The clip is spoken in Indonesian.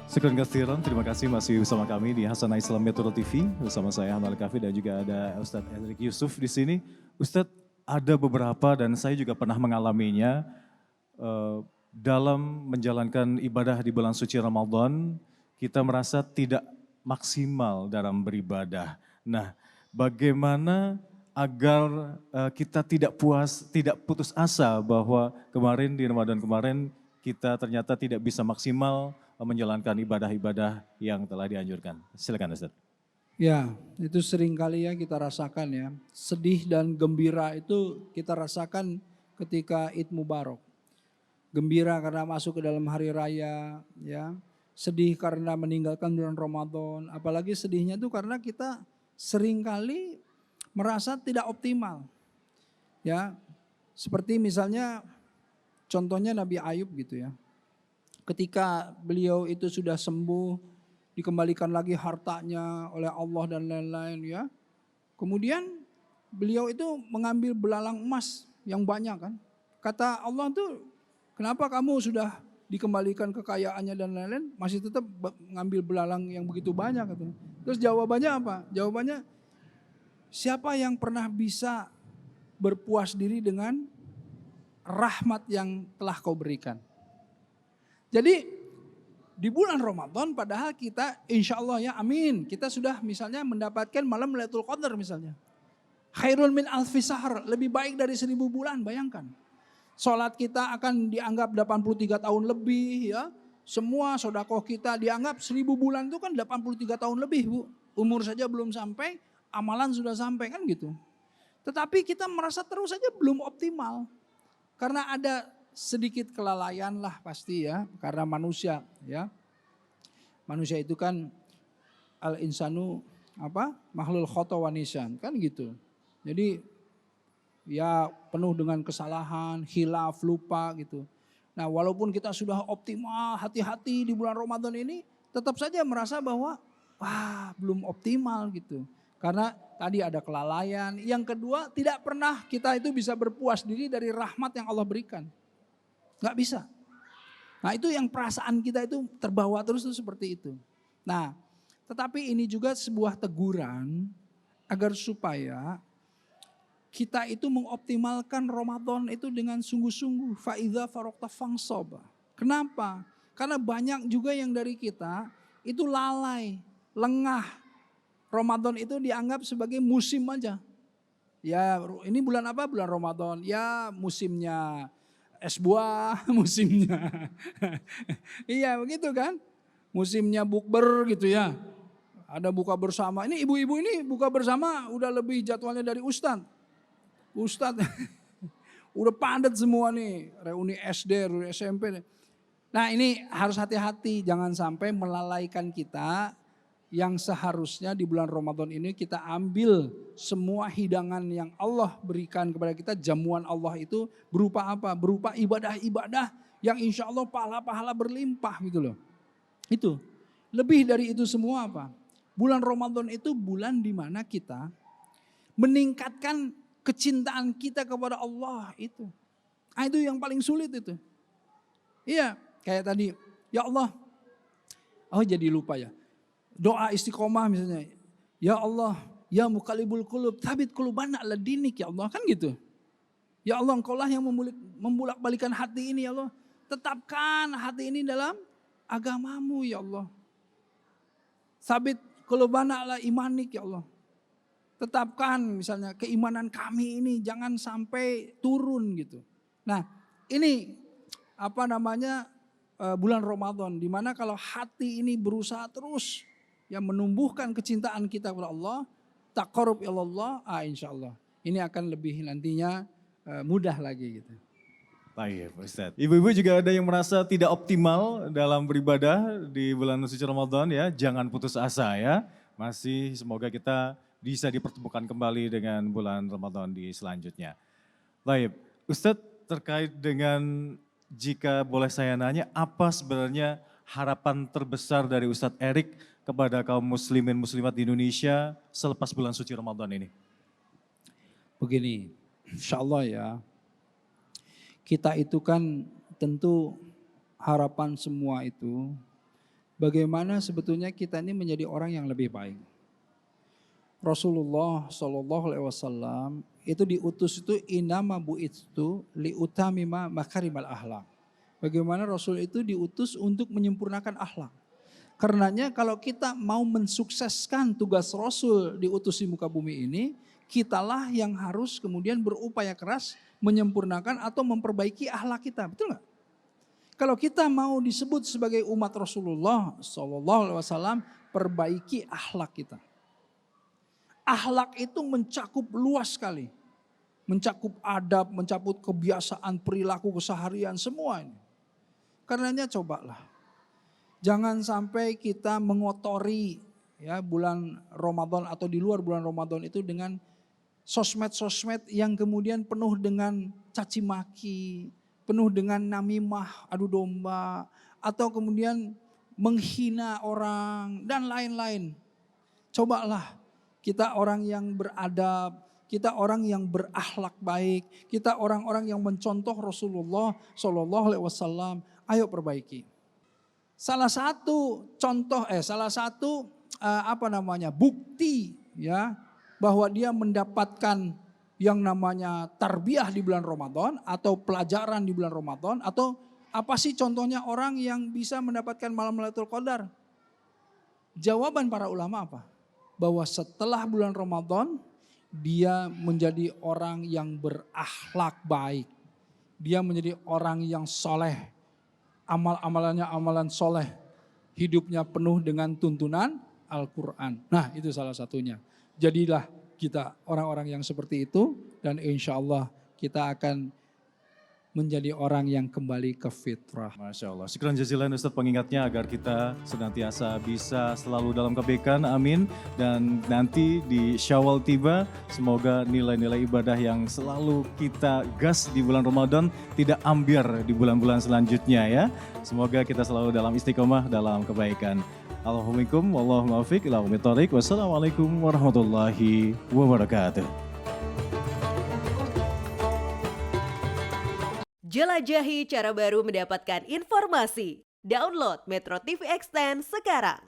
Syukran katsiran, terima kasih masih bersama kami di Hasanah Islam Metro TV bersama saya Hamal Kafi dan juga ada Ustadz Hendrik Yusuf di sini. Ustadz, ada beberapa dan saya juga pernah mengalaminya dalam menjalankan ibadah di bulan suci Ramadan, kita merasa tidak maksimal dalam beribadah. Nah, bagaimana agar kita tidak putus asa bahwa kemarin di Ramadan kemarin kita ternyata tidak bisa maksimal menjalankan ibadah-ibadah yang telah dianjurkan. Silakan Ustaz. Ya, itu sering kali ya kita rasakan ya. Sedih dan gembira itu kita rasakan ketika Id Mubarak. Gembira karena masuk ke dalam hari raya, ya. Sedih karena meninggalkan bulan Ramadan. Apalagi sedihnya itu karena kita sering kali merasa tidak optimal. Ya, seperti misalnya contohnya Nabi Ayub gitu ya. Ketika beliau itu sudah sembuh, dikembalikan lagi hartanya oleh Allah dan lain-lain ya. Kemudian beliau itu mengambil belalang emas yang banyak kan. Kata Allah tuh, kenapa kamu sudah dikembalikan kekayaannya dan lain-lain masih tetap mengambil belalang yang begitu banyak katanya. Terus jawabannya apa? Jawabannya, siapa yang pernah bisa berpuas diri dengan rahmat yang telah kau berikan? Jadi di bulan Ramadan padahal kita insya Allah ya amin. Kita sudah misalnya mendapatkan malam Lailatul Qadar misalnya. Khairun min alfi syahr, lebih baik dari 1000 bulan, bayangkan. Sholat kita akan dianggap 83 tahun lebih ya. Semua sodakoh kita dianggap 1000 bulan itu kan 83 tahun lebih Bu. Umur saja belum sampai, amalan sudah sampai kan gitu. Tetapi kita merasa terus saja belum optimal. Karena ada sedikit kelalaian lah pasti ya, karena manusia ya. Manusia itu kan al-insanu makhlul khata wa nisan kan gitu. Jadi ya penuh dengan kesalahan, khilaf, lupa gitu. Nah, walaupun kita sudah optimal, hati-hati di bulan Ramadan ini, tetap saja merasa bahwa wah, belum optimal gitu. Karena tadi ada kelalaian. Yang kedua, tidak pernah kita itu bisa berpuas diri dari rahmat yang Allah berikan. Nggak bisa. Nah itu yang perasaan kita itu terbawa terus itu seperti itu. Nah tetapi ini juga sebuah teguran agar supaya kita itu mengoptimalkan Ramadan itu dengan sungguh-sungguh. Fa'idha farokta fangsoba. Kenapa? Karena banyak juga yang dari kita itu lalai, lengah. Ramadan itu dianggap sebagai musim aja. Ya ini bulan apa? Bulan Ramadan. Ya musimnya es buah, musimnya. Iya begitu kan. Musimnya bukber gitu ya. Ada buka bersama. Ini ibu-ibu ini buka bersama udah lebih jadwalnya dari Ustadz. Ustadz udah padat semua nih. Reuni SD, reuni SMP. Nah ini harus hati-hati. Jangan sampai melalaikan kita. Yang seharusnya di bulan Ramadan ini kita ambil semua hidangan yang Allah berikan kepada kita. Jamuan Allah itu berupa apa? Berupa ibadah-ibadah yang insya Allah pahala-pahala berlimpah gitu loh. Itu. Lebih dari itu semua apa? Bulan Ramadan itu bulan di mana kita meningkatkan kecintaan kita kepada Allah itu. Nah, itu yang paling sulit itu. Iya, kayak tadi. Ya Allah. Oh jadi lupa ya. Doa istiqomah misalnya. Ya Allah, ya muqallibul qulub, thabit qulubana ala dinik ya Allah. Kan gitu. Ya Allah engkau lah yang membulak-balikan hati ini ya Allah. Tetapkan hati ini dalam agamamu ya Allah. Thabit qulubana ala imanik ya Allah. Tetapkan misalnya keimanan kami ini jangan sampai turun gitu. Nah ini bulan Ramadan. Dimana kalau hati ini berusaha terus yang menumbuhkan kecintaan kita kepada Allah, taqarrub ilallah, insyaallah. Ini akan lebih nantinya mudah lagi gitu. Baik Ustaz. Ibu-ibu juga ada yang merasa tidak optimal dalam beribadah di bulan suci Ramadan ya. Jangan putus asa ya. Masih semoga kita bisa dipertemukan kembali dengan bulan Ramadan di selanjutnya. Baik, Ustadz terkait dengan jika boleh saya nanya apa sebenarnya harapan terbesar dari Ustadz Erik kepada kaum muslimin muslimat di Indonesia selepas bulan suci Ramadan ini? Begini, insya Allah ya, kita itu kan tentu harapan semua itu bagaimana sebetulnya kita ini menjadi orang yang lebih baik. Rasulullah Shallallahu Alaihi Wasallam itu diutus itu inama bu'itsu liutamima makarimal akhlak. Bagaimana Rasul itu diutus untuk menyempurnakan akhlak. Karenanya kalau kita mau mensukseskan tugas Rasul diutus di muka bumi ini, kitalah yang harus kemudian berupaya keras menyempurnakan atau memperbaiki akhlak kita, betul nggak? Kalau kita mau disebut sebagai umat Rasulullah Shallallahu Alaihi Wasallam, perbaiki akhlak kita. Akhlak itu mencakup luas sekali. Mencakup adab, mencakup kebiasaan, perilaku, keseharian, semua ini. Karenanya cobalah. Jangan sampai kita mengotori ya bulan Ramadan atau di luar bulan Ramadan itu dengan sosmed-sosmed yang kemudian penuh dengan caci maki, penuh dengan namimah, adu domba, atau kemudian menghina orang dan lain-lain. Cobalah. Kita orang yang beradab, kita orang yang berakhlak baik, kita orang-orang yang mencontoh Rasulullah Shallallahu Alaihi Wasallam. Ayo perbaiki. Salah satu bukti ya bahwa dia mendapatkan yang namanya tarbiyah di bulan Ramadan atau pelajaran di bulan Ramadan, atau apa sih contohnya orang yang bisa mendapatkan malam Lailatul Qadar? Jawaban para ulama apa? Bahwa setelah bulan Ramadan dia menjadi orang yang berakhlak baik. Dia menjadi orang yang soleh. Amal-amalannya amalan soleh. Hidupnya penuh dengan tuntunan Al-Quran. Nah itu salah satunya. Jadilah kita orang-orang yang seperti itu. Dan insya Allah kita akan menjadi orang yang kembali ke fitrah. Masya Allah. Syukran jazilan Ustadz pengingatnya agar kita senantiasa bisa selalu dalam kebaikan. Amin. Dan nanti di Syawal tiba, semoga nilai-nilai ibadah yang selalu kita gas di bulan Ramadan tidak ambiar di bulan-bulan selanjutnya ya. Semoga kita selalu dalam istiqomah, dalam kebaikan. Allahumma wallahumma muwaffiq ila aqwamit thoriq. Wassalamualaikum warahmatullahi wabarakatuh. Jelajahi cara baru mendapatkan informasi. Download Metro TV Extend sekarang.